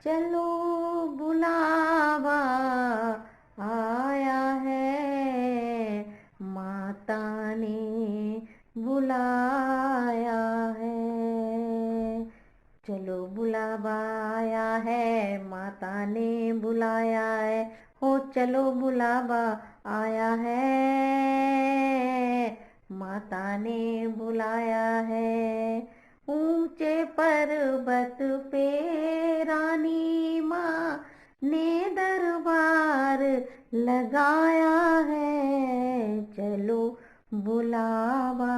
चलो बुलावा आया है, माता ने बुलाया है। चलो बुलावा आया है, माता ने बुलाया है। हो चलो बुलावा आया है, माता ने बुलाया है। ऊंचे पर्वत पे रानी माँ ने दरबार लगाया है। चलो बुलावा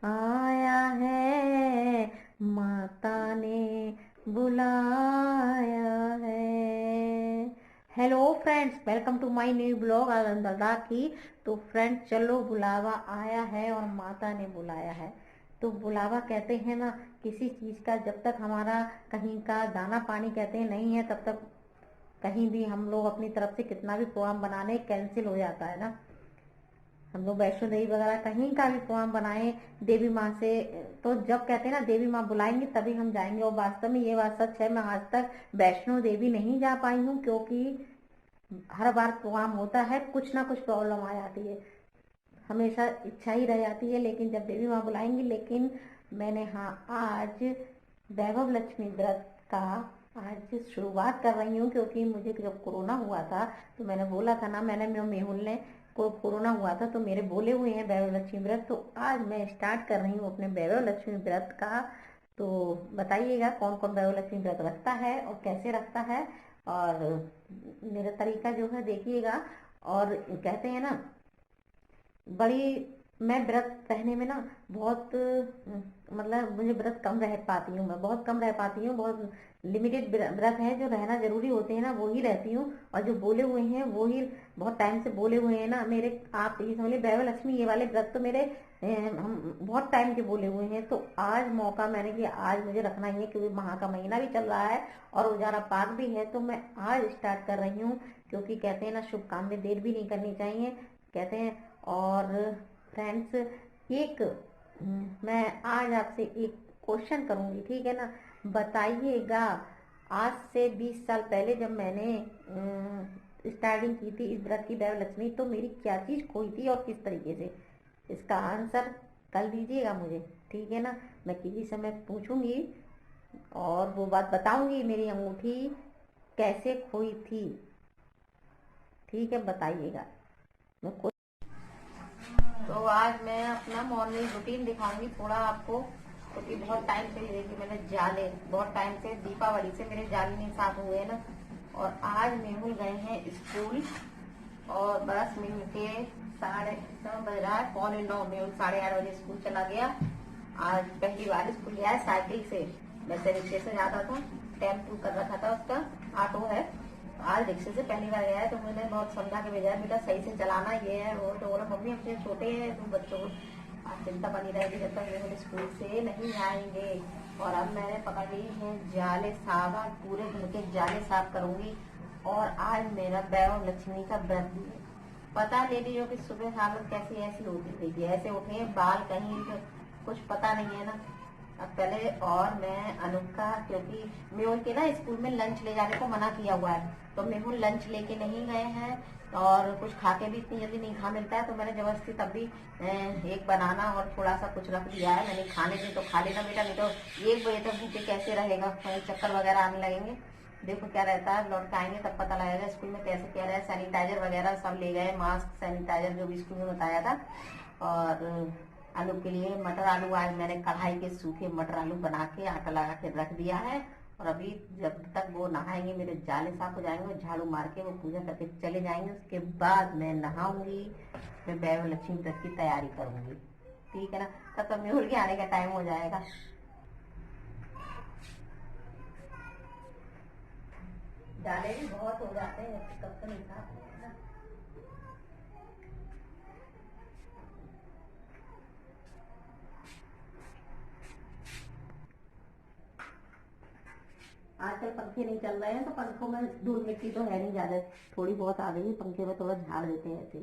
आया है, माता ने बुलाया है। Hello friends, welcome to my new blog Ananda की। तो फ्रेंड्स, चलो बुलावा आया है और माता ने बुलाया है। तो बुलावा कहते हैं ना किसी चीज का, जब तक हमारा कहीं का दाना पानी कहते हैं नहीं है, तब तक कहीं भी हम लोग अपनी तरफ से कितना भी प्रोग्राम बनाने कैंसिल हो जाता है ना। हम लोग वैष्णो देवी वगैरह कहीं का भी प्रोग्राम बनाए देवी माँ से, तो जब कहते हैं ना देवी माँ बुलाएंगे तभी हम जाएंगे। और वास्तव में ये बात सच है, मैं आज तक वैष्णो देवी नहीं जा पाई हूँ, क्योंकि हर बार प्रोग्राम होता है कुछ ना कुछ प्रॉब्लम आ जाती है। हमेशा इच्छा ही रह जाती है, लेकिन जब देवी माँ बुलाएंगी। लेकिन मैंने हाँ आज वैभव लक्ष्मी व्रत का आज शुरुआत कर रही हूँ, क्योंकि मुझे जब कोरोना हुआ था तो मैंने बोला था ना, मैंने मेहुल ने को कोरोना हुआ था तो मेरे बोले हुए हैं वैभव लक्ष्मी व्रत। तो आज मैं स्टार्ट कर रही हूँ अपने वैभव लक्ष्मी व्रत का। तो बताइएगा कौन कौन वैभव लक्ष्मी व्रत रखता है और कैसे रखता है, और मेरा तरीका जो है देखिएगा। और कहते हैं ना बड़ी, मैं व्रत रहने में ना बहुत मतलब मुझे व्रत कम रह पाती हूँ, मैं बहुत कम रह पाती हूँ। बहुत लिमिटेड व्रत है जो रहना जरूरी होते हैं ना, वो ही रहती हूँ। और जो बोले हुए हैं वो ही बहुत टाइम से बोले हुए हैं ना मेरे, आप ये समझ लीजिए वैभव लक्ष्मी ये वाले व्रत तो मेरे हम बहुत टाइम के बोले हुए हैं। तो आज मौका मैंने कि आज मुझे रखना ही है, क्योंकि माह का महीना भी चल रहा है और उजाला पाक भी है। तो मैं आज स्टार्ट कर रही हूँ, क्योंकि कहते हैं ना शुभ काम में देर भी नहीं करनी चाहिए कहते हैं। और फ्रेंड्स, एक मैं आज आपसे एक क्वेश्चन करूंगी, ठीक है ना। बताइएगा, आज से 20 साल पहले जब मैंने स्टार्टिंग की थी इस व्रत की वैभव लक्ष्मी, तो मेरी क्या चीज खोई थी और किस तरीके से, इसका आंसर कल दीजिएगा मुझे, ठीक है ना। मैं किसी समय पूछूंगी और वो बात बताऊंगी मेरी अंगूठी कैसे खोई थी, ठीक है, बताइएगा। मैं तो आज मैं अपना मॉर्निंग रूटीन दिखाऊंगी थोड़ा आपको, क्योंकि बहुत टाइम से देखिए मैंने जाले, बहुत टाइम से दीपावली से मेरे जाले नहीं साफ हुए ना। और आज मेहुल गए हैं स्कूल, और बस मेहुल के 9:30 बज रहा है, 9:15 मेहुल 8:30 बजे स्कूल चला गया। आज पहली बार स्कूल गया है साइकिल से, वैसे रिक्शे से जाता था, टेम्पू कर रखा था उसका, ऑटो है। आज रिक्शे से पहली बार गया है, तो मैंने बहुत समझा के भेजा है, बेटा सही से चलाना, ये है वो। तो बोला मम्मी हमसे छोटे हैं तुम बच्चों को आज चिंता बनी रहेगी जब तक मेरे स्कूल से नहीं आएंगे। और अब मैंने पकड़ ली है जाले साफ, आज पूरे घर के जाले साफ करूंगी। और आज मेरा वैभव लक्ष्मी का व्रत भी है। पता ले लीजिए कि सुबह हालत कैसी ऐसी होती थी, ऐसे उठे बाल कहीं कुछ पता नहीं है ना। अब पहले, और मैं अनूप का, क्योंकि मेहुल के ना स्कूल में लंच ले जाने को मना किया हुआ है, तो मेहुल लंच लेके नहीं गए हैं और कुछ खा के भी इतनी जल्दी नहीं खा मिलता है। तो मैंने जबरदस्ती तब भी एक बनाना और थोड़ा सा कुछ रख दिया है। मैंने खाने के तो खा लेना बेटा, नहीं तो 1 बजे तक भूखे कैसे रहेगा, कहीं चक्कर वगैरह आने लगेंगे। देखो क्या रहता है, लौट के आएंगे तब पता लगेगा स्कूल में कैसे क्या रहा है। सैनिटाइजर वगैरह सब ले गए, मास्क सैनिटाइजर जो भी स्कूल में बताया था। और आलू के लिए मटर आलू, आज मैंने कढ़ाई के सूखे मटर आलू बना के आटा लगा के रख दिया है। और अभी जब तक वो नहाएंगे मेरे जाले साफ हो जाएंगे, झाड़ू मार के वो पूजा करके चले जाएंगे, उसके बाद मैं नहाऊंगी, मैं वैभव लक्ष्मी व्रत की तैयारी करूंगी, ठीक है ना। तब तक मेहुल के आने का टाइम हो जाएगा। जाले भी बहुत हो जाते हैं, कब तो नहीं साफ होगा ना। आजकल पंखे नहीं चल रहे हैं, तो पंखों में धूल मिट्टी तो है नहीं ज्यादा, थोड़ी बहुत आ गई, पंखे में थोड़ा झाड़ देते हैं ऐसे।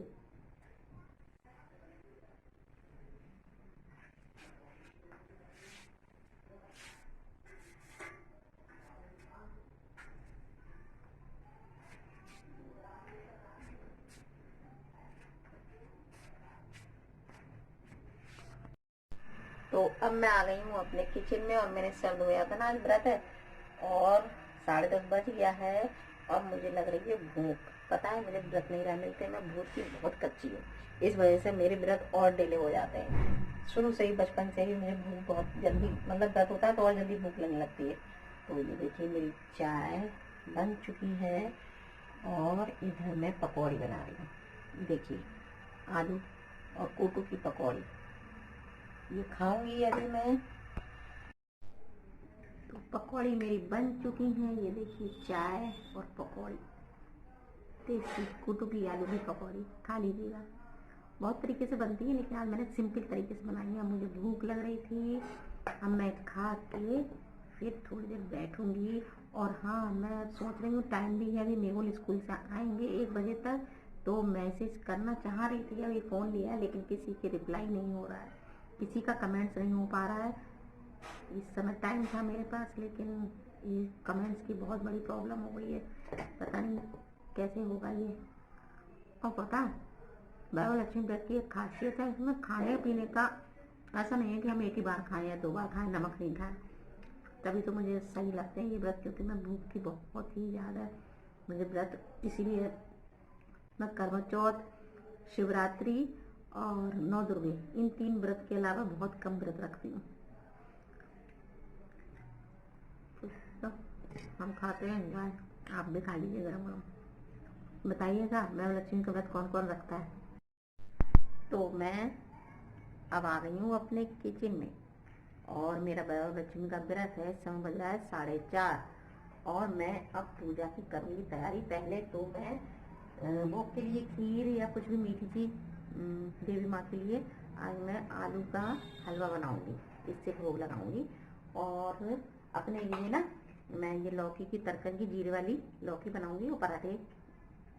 तो अब मैं आ गई हूँ अपने किचन में और मैंने सर धोया था ना, आज व्रत है और 10:30 बज गया है और मुझे लग रही है भूख। पता है मुझे व्रत नहीं रह मिलते, मैं भूख की बहुत कच्ची हूँ, इस वजह से मेरे व्रत और डिले हो जाते हैं। शुरू से ही बचपन से ही मुझे भूख बहुत जल्दी, मतलब व्रत होता है तो और जल्दी भूख लगने लगती है। तो ये देखिए मेरी चाय बन चुकी है और इधर मैं पकौड़ी बना रही हूँ। देखिए आलू और कोटू की पकौड़ी, ये खाऊंगी अभी मैं। तो पकौड़ी मेरी बन चुकी है, ये देखिए चाय और पकौड़ी, टेस्टी कोटू की आलू की पकौड़ी, खा लीजिएगा। बहुत तरीके से बनती है लेकिन आज मैंने सिंपल तरीके से बनाई है। अब मुझे भूख लग रही थी, अब मैं खा के फिर थोड़ी देर बैठूंगी। और हाँ, मैं सोच रही हूँ टाइम भी है, अभी मेहुल स्कूल से आएंगे 1 बजे तक, तो मैसेज करना चाह रही थी, अभी फ़ोन लिया है लेकिन किसी के रिप्लाई नहीं हो रहा है, किसी का कमेंट्स नहीं हो पा रहा है। इस समय टाइम था मेरे पास लेकिन ये कमेंट्स की बहुत बड़ी प्रॉब्लम हो गई है, पता नहीं कैसे होगा ये। और पता है बाबा लक्ष्मी व्रत की एक खासियत है, इसमें खाने पीने का ऐसा नहीं है कि हम एक ही बार खाएं या 2 बार खाएं, नमक नहीं खाएं, तभी तो मुझे सही लगते हैं ये व्रत, क्योंकि मैं भूख की बहुत ही ज़्यादा मुझे व्रत, इसीलिए मैं करवा चौथ, शिवरात्रि और 9 दुर्गे, इन 3 व्रत के अलावा बहुत कम व्रत रखती हूँ। तो हम खाते हैं एंजॉय, आप भी खा लीजिए गरम गरम। बताइएगा बाबा लक्ष्मी का व्रत कौन कौन रखता है। तो मैं अब आ गई हूँ अपने किचन में और मेरा बाबा लक्ष्मी का व्रत है, समय बज रहा है 4:30 और मैं अब पूजा की करूँगी तैयारी। पहले तो मैं भोग के लिए खीर या कुछ भी मीठी चीज़ देवी माँ के लिए आज मैं आलू का हलवा बनाऊँगी, इससे भोग लगाऊँगी। और अपने लिए ना मैं ये लौकी की तड़कन की जीरे वाली लौकी बनाऊँगी और पराठे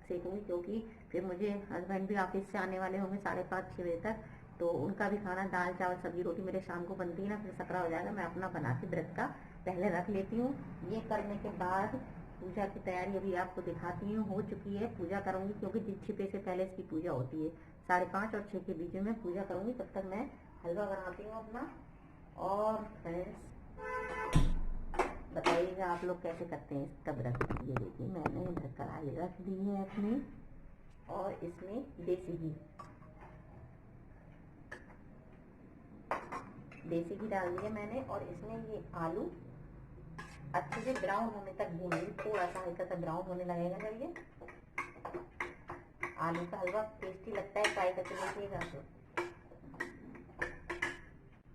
सेकूँगी, क्योंकि फिर मुझे हस्बैंड भी ऑफिस से आने वाले होंगे 5:30-6 बजे तक, तो उनका भी खाना दाल चावल सब्जी रोटी मेरे शाम को बनती है ना, फिर सकरा हो जाएगा। मैं अपना बना के व्रत का पहले रख लेती हूँ। ये करने के बाद पूजा की तैयारी अभी आपको दिखाती हूँ, हो चुकी है, पूजा करूँगी क्योंकि छिपे से पहले इसकी पूजा होती है। 5:30 और 6 के बीच में मैं पूजा करूँगी, तब तक मैं हलवा बनाती हूँ अपना। और फ्रेंड्स बताइएगा आप लोग कैसे करते हैं इसका व्रत। ये देखिए मैंने इधर कढ़ाई रख दी है अपनी और इसमें देसी घी डाल दिया मैंने और इसमें ये आलू अच्छे से ब्राउन होने तक भूनूंगी, थोड़ा सा हल्का सा ब्राउन होने लगेगा जब ये आलू का हलवा टेस्टी लगता है, ट्राई करके देखिएगा तो।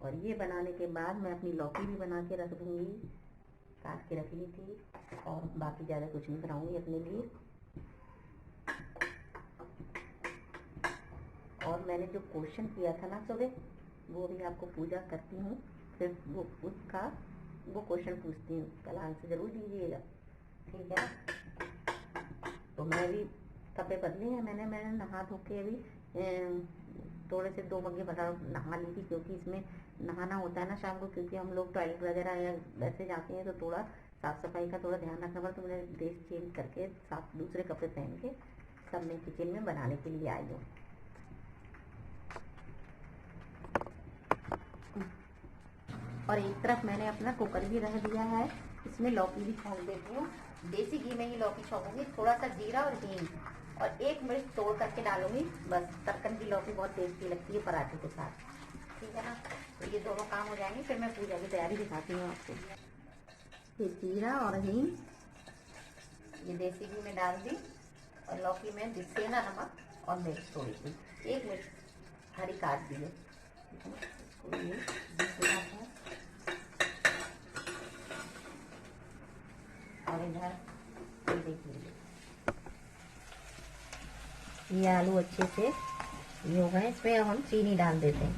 और ये बनाने के बाद मैं अपनी लौकी भी बना के रख दूंगी, काट के रख ली थी, और बाकी ज़्यादा कुछ नहीं बनाऊंगी अपने लिए। और मैंने जो क्वेश्चन किया था ना सुबह, वो भी आपको पूजा करती हूँ फिर वो क्वेश्चन पूछती हूँ, कल आंसर जरूर दीजिएगा, ठीक है। तो मैं भी कपड़े बदले हैं, मैंने नहा धो के अभी थोड़े से 2 मग्गे बता नहा ली थी, क्योंकि इसमें नहाना होता है ना शाम को, क्योंकि हम लोग टॉयलेट वगैरह या वैसे जाते हैं तो थोड़ा साफ़ सफाई का थोड़ा ध्यान रखना पड़ता। तो मैंने ड्रेस चेंज करके साफ दूसरे कपड़े पहन के सब मैं किचन में बनाने के लिए आई हूँ। और एक तरफ मैंने अपना कुकर भी रख दिया है, इसमें लौकी भी छौंक देती हूँ, देसी घी में ही लौकी छौंकूंगी, थोड़ा सा जीरा और हींग और 1 मिर्च तोड़ करके डालूंगी बस। तड़कन की लौकी बहुत टेस्टी लगती है पराठे के साथ, ठीक है ना। तो ये दोनों काम हो जाएंगे, फिर मैं पूजा की तैयारी दिखाती हूँ आपको। ये जीरा और हींग ये देसी घी में डाल दी और लौकी में सेंधा नमक और मिर्च थोड़ी सी, 1 मिर्च हरी काट दी है। और इधर ये देखिए ये आलू अच्छे से ये हो गए, इसमें अब हम चीनी डाल देते हैं।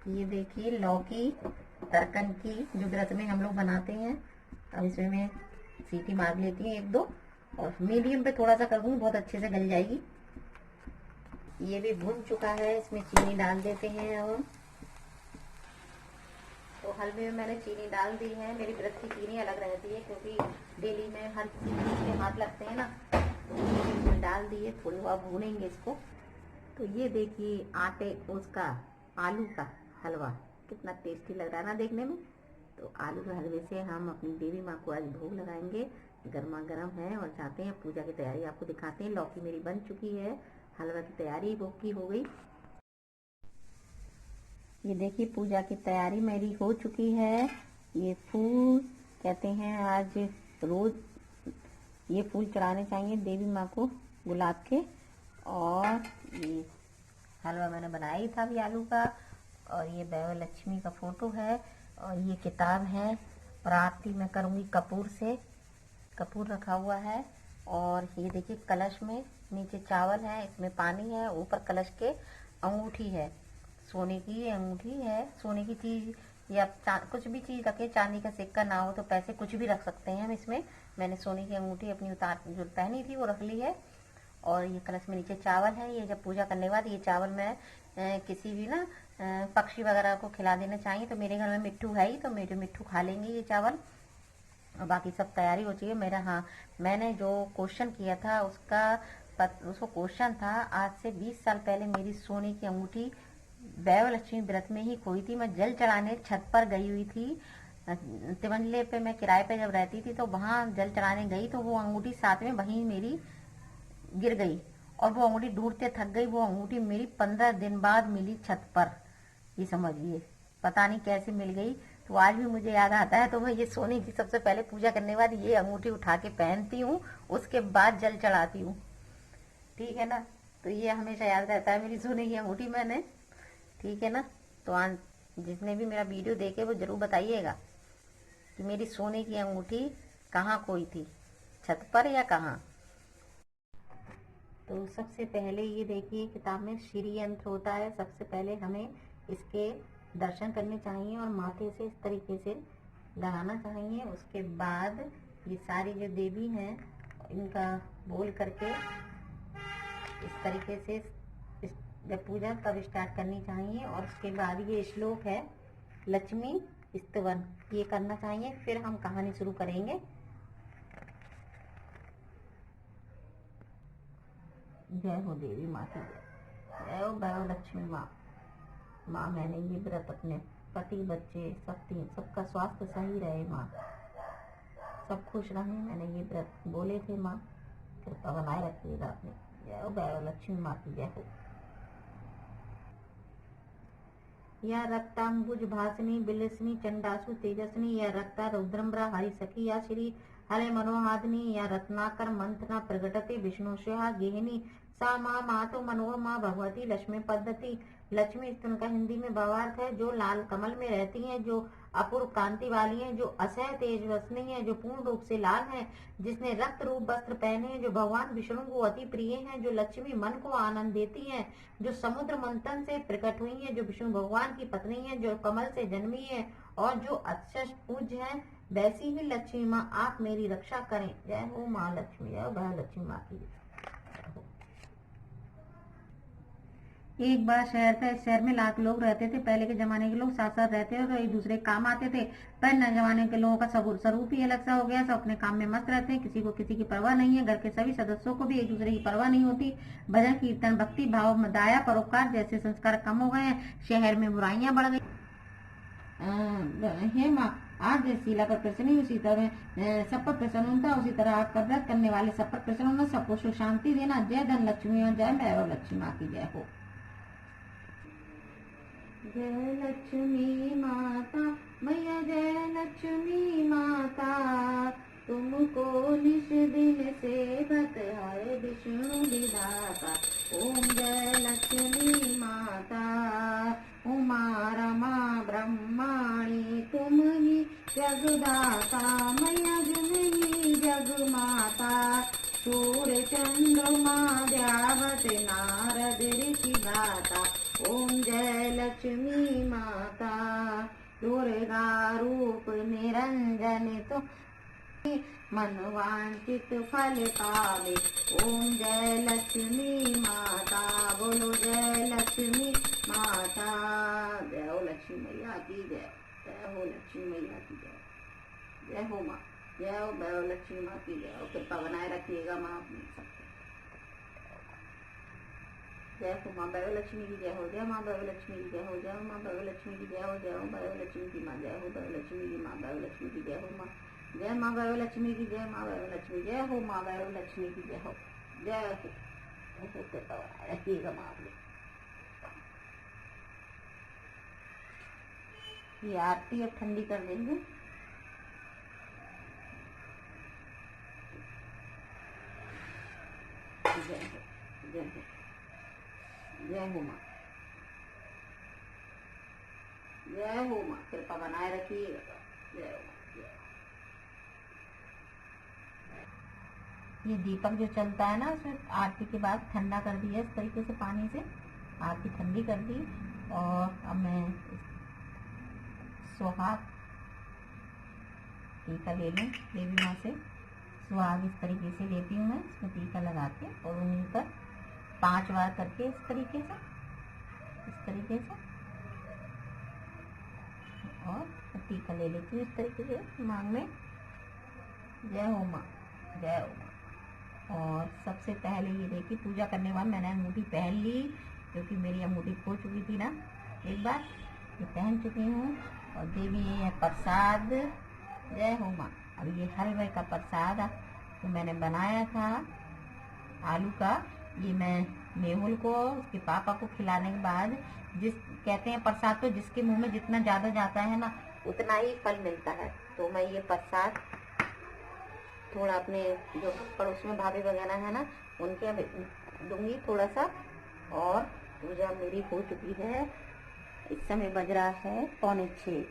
ये देखिए लौकी तड़कन की जो व्रत में हम लोग बनाते हैं, अब इसमें मैं सीटी मार लेती हूँ 1-2 और मीडियम पे थोड़ा सा कर दूँगी, बहुत अच्छे से गल जाएगी। ये भी भुन चुका है, इसमें चीनी डाल देते हैं। और तो हलवे में मैंने चीनी डाल दी है, मेरी व्रत की चीनी अलग रहती है क्योंकि डेली में हर चीज के हाथ लगते हैं ना, तो डाल दिए, थोड़ी और भूनेंगे इसको। तो ये देखिए आटे उसका आलू का हलवा कितना टेस्टी लग रहा है ना देखने में। तो आलू के हलवे से हम अपनी देवी माँ को आज भोग लगाएंगे। गर्मा गर्म है और जाते हैं पूजा की तैयारी आपको दिखाते हैं। लौकी मेरी बन चुकी है, हलवा की तैयारी भोग की हो गई। ये देखिए पूजा की तैयारी मेरी हो चुकी है। ये फूल कहते हैं आज रोज ये फूल चढ़ाने चाहिए देवी माँ को गुलाब के। और ये हलवा मैंने बनाया ही था अभी आलू का। और ये वैभव लक्ष्मी का फोटो है और ये किताब है। और आरती मैं करूँगी कपूर से, कपूर रखा हुआ है। और ये देखिए कलश में नीचे चावल है, इसमें पानी है, ऊपर कलश के अंगूठी है, सोने की अंगूठी है। सोने की चीज या कुछ भी चीज रखे, चांदी का सिक्का ना हो तो पैसे कुछ भी रख सकते हैं हम इसमें। मैंने सोने की अंगूठी अपनी उतार जो पहनी थी वो रख ली है। और ये कलश में नीचे चावल है। ये जब पूजा करने के बाद ये चावल मैं किसी भी ना पक्षी वगैरह को खिला देना चाहिए। तो मेरे घर में मिट्ठू है ही, तो मेरे मिट्ठू खा लेंगे ये चावल। और बाकी सब तैयारी हो चुकी है मेरा। हाँ, मैंने जो क्वेश्चन किया था उसको क्वेश्चन था आज से 20 साल पहले मेरी सोने की अंगूठी वैभव लक्ष्मी व्रत में ही खोई थी। मैं जल चढ़ाने छत पर गई हुई थी। तिमंजले पे मैं किराए पे जब रहती थी तो वहां जल चढ़ाने गई तो वो अंगूठी साथ में वहीं मेरी गिर गई और वो अंगूठी ढूंढते थक गई। वो अंगूठी मेरी 15 दिन बाद मिली छत पर। ये समझिए पता नहीं कैसे मिल गई। तो आज भी मुझे याद आता है तो मैं ये सोने की सबसे पहले पूजा करने के बाद ये अंगूठी उठा के पहनती हूँ, उसके बाद जल चढ़ाती हूँ। ठीक है ना। तो ये हमेशा याद रहता है मेरी सोने की अंगूठी मैंने। ठीक है ना। तो आज जिसने भी मेरा वीडियो देखे वो जरूर बताइएगा कि मेरी सोने की अंगूठी कहाँ खोई थी, छत पर या कहाँ। तो सबसे पहले ये देखिए किताब में श्री यंत्र होता है। सबसे पहले हमें इसके दर्शन करने चाहिए और माथे से इस तरीके से लगाना चाहिए। उसके बाद ये सारी जो देवी हैं इनका बोल करके इस तरीके से जब पूजा तब स्टार्ट करनी चाहिए। और उसके बाद ये श्लोक है लक्ष्मी स्तवन, ये करना चाहिए। फिर हम कहानी शुरू करेंगे। जय हो देवी माँ की जय। जय हो वैभव लक्ष्मी माँ। माँ मैंने ये व्रत अपने पति बच्चे सबका स्वास्थ्य सही रहे माँ, सब खुश रहे। मैंने ये व्रत बोले थे माँ, कृपा बनाए रखिएगा आपने। जय हो वैभव लक्ष्मी माँ की जय हो। या रक्तांबुज भासनी बिलसनी चंडासु तेजस्नी या रक्ता रौद्रम्बरा हरि सखी या श्री हले मनोहादिनी या रत्नाकर मंथना प्रगटते विष्णु गेहिनी सा माँ मातो मनोरमा भगवती लक्ष्मी पद्धति। लक्ष्मी स्तन का हिंदी में भावार्थ है जो लाल कमल में रहती हैं, जो अपूर्व कांति वाली हैं, जो असह तेजस्वी है, जो पूर्ण रूप से लाल है, जिसने रक्त रूप वस्त्र पहने हैं, जो भगवान विष्णु को अति प्रिय हैं, जो लक्ष्मी मन को आनंद देती हैं, जो समुद्र मंथन से प्रकट हुई हैं, जो विष्णु भगवान की पत्नी है, जो कमल से जन्मी है और जो अत्यंत पूज्य है। वैसी ही लक्ष्मी माँ आप मेरी रक्षा करें। जय हो माँ लक्ष्मी। जय हो लक्ष्मी माँ की। एक बार शहर था, इस शहर में लाख लोग रहते थे। पहले के जमाने के लोग साथ साथ रहते थे और एक दूसरे काम आते थे। पर नए जमाने के लोगों का स्वरूप ही अलग सा हो गया। सब अपने काम में मस्त रहते हैं, किसी को किसी की परवाह नहीं है। घर के सभी सदस्यों को भी एक दूसरे की परवाह नहीं होती। भजन कीर्तन भक्ति भाव दया परोपकार जैसे संस्कार कम हो गए हैं। शहर में बुराइयां बढ़ गई। हे माँ आज शीला पर प्रसन्न उसी तरह सब पर प्रसन्न होता, उसी तरह आपका व्रत करने वाले सब पर प्रसन्न होना, सबको सुख शांति देना। जय धन लक्ष्मी और जय वैभव लक्ष्मी माँ की जय हो। जय लक्ष्मी माता मैया जय लक्ष्मी माता, तुमको निश दिन सेवक है विष्णु विधाता। ओम जय लक्ष्मी माता उमा रमा ब्रह्माणी तुम ही जगदाता। मैया जननी जग माता सूर्य चंद्रमा द्यावत नारद ऋषि गाता। ओम जय लक्ष्मी माता दुर्गा रूप निरंजन तुम मनवांचित फल पावे। ओम जय लक्ष्मी माता बोलो जय लक्ष्मी माता। जय हो लक्ष्मी मैया की जय। जय हो लक्ष्मी मैया की जय। जय हो माँ। जय हो वैभव लक्ष्मी माँ की जय हो। कृपा बनाए रखिएगा माँ अपने सबको। जय हो माँ लक्ष्मी की जय हो, जय माँ लक्ष्मी की जय हो, जय माँ लक्ष्मी की जय हो, जय हो लक्ष्मी की माँ जय हो, लक्ष्मी की माँ लक्ष्मी की जय हो माँ, जय माँ लक्ष्मी की जय, माँ लक्ष्मी जय हो, माँ लक्ष्मी की जय हो, जय हो। रखिएगा माँ आप। ये आरती अब ठंडी कर देंगे। जय हो, जय हो, जय हो माँ, जय हो माँ, कृपा बनाए रखिएगा। जय हो माँ, जय हो। ये दीपक जो चलता है ना, उसमें आरती के बाद ठंडा कर दिया इस तरीके से, पानी से आरती ठंडी कर दी। और अब मैं सुहाग टीका ले लूँ देवी माँ से। सुहाग इस तरीके से लेती हूँ मैं, इसमें टीका लगा के और उन्हीं पर 5 बार करके इस तरीके से और टीका ले लेती हूँ इस तरीके से मांग में। जय हो माँ, जय हो माँ। और सबसे पहले ये देखिए, पूजा करने के बाद मैंने अंगूठी पहन ली, क्योंकि मेरी अंगूठी खो चुकी थी ना एक बार, ये पहन चुकी हूँ। और देवी ये है प्रसाद। जय हो माँ। अब ये हलवे का प्रसाद तो मैंने बनाया था आलू का, ये मैं मेहुल को उसके पापा को खिलाने के बाद, जिस कहते हैं प्रसाद तो जिसके मुंह में जितना ज्यादा जाता है ना उतना ही फल मिलता है। तो मैं ये प्रसाद थोड़ा अपने जो पड़ोस में भाभी वगैरह है ना उनके दूंगी थोड़ा सा। और पूजा मेरी हो चुकी है, इस समय बज रहा है 5:45।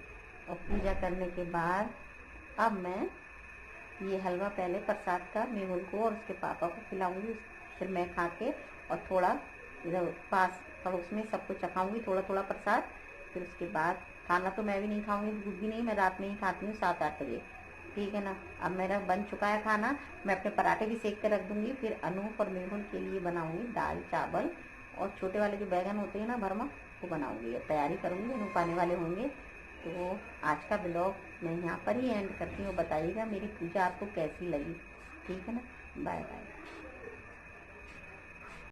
और पूजा करने के बाद अब मैं ये हलवा पहले प्रसाद का मेहुल को और उसके पापा को खिलाऊंगी, फिर मैं खा के और थोड़ा इधर पास पड़ोस में सबको चखाऊंगी थोड़ा थोड़ा प्रसाद। फिर उसके बाद खाना तो मैं भी नहीं खाऊंगी, दूध भी नहीं, मैं रात में ही खाती हूँ 7-8 बजे, ठीक है ना। अब मेरा बन चुका है खाना, मैं अपने पराठे भी सेक कर रख दूंगी। फिर अनूप और मेहुल के लिए बनाऊंगी दाल चावल, और छोटे वाले जो बैगन होते हैं ना भरमा, वो बनाऊंगी और तैयारी करूंगी, अनूप आने वाले होंगे। तो आज का ब्लॉग मैं यहाँ पर ही एंड करती हूँ। बताइएगा मेरी पूजा आपको कैसी लगी, ठीक है ना। Bye bye.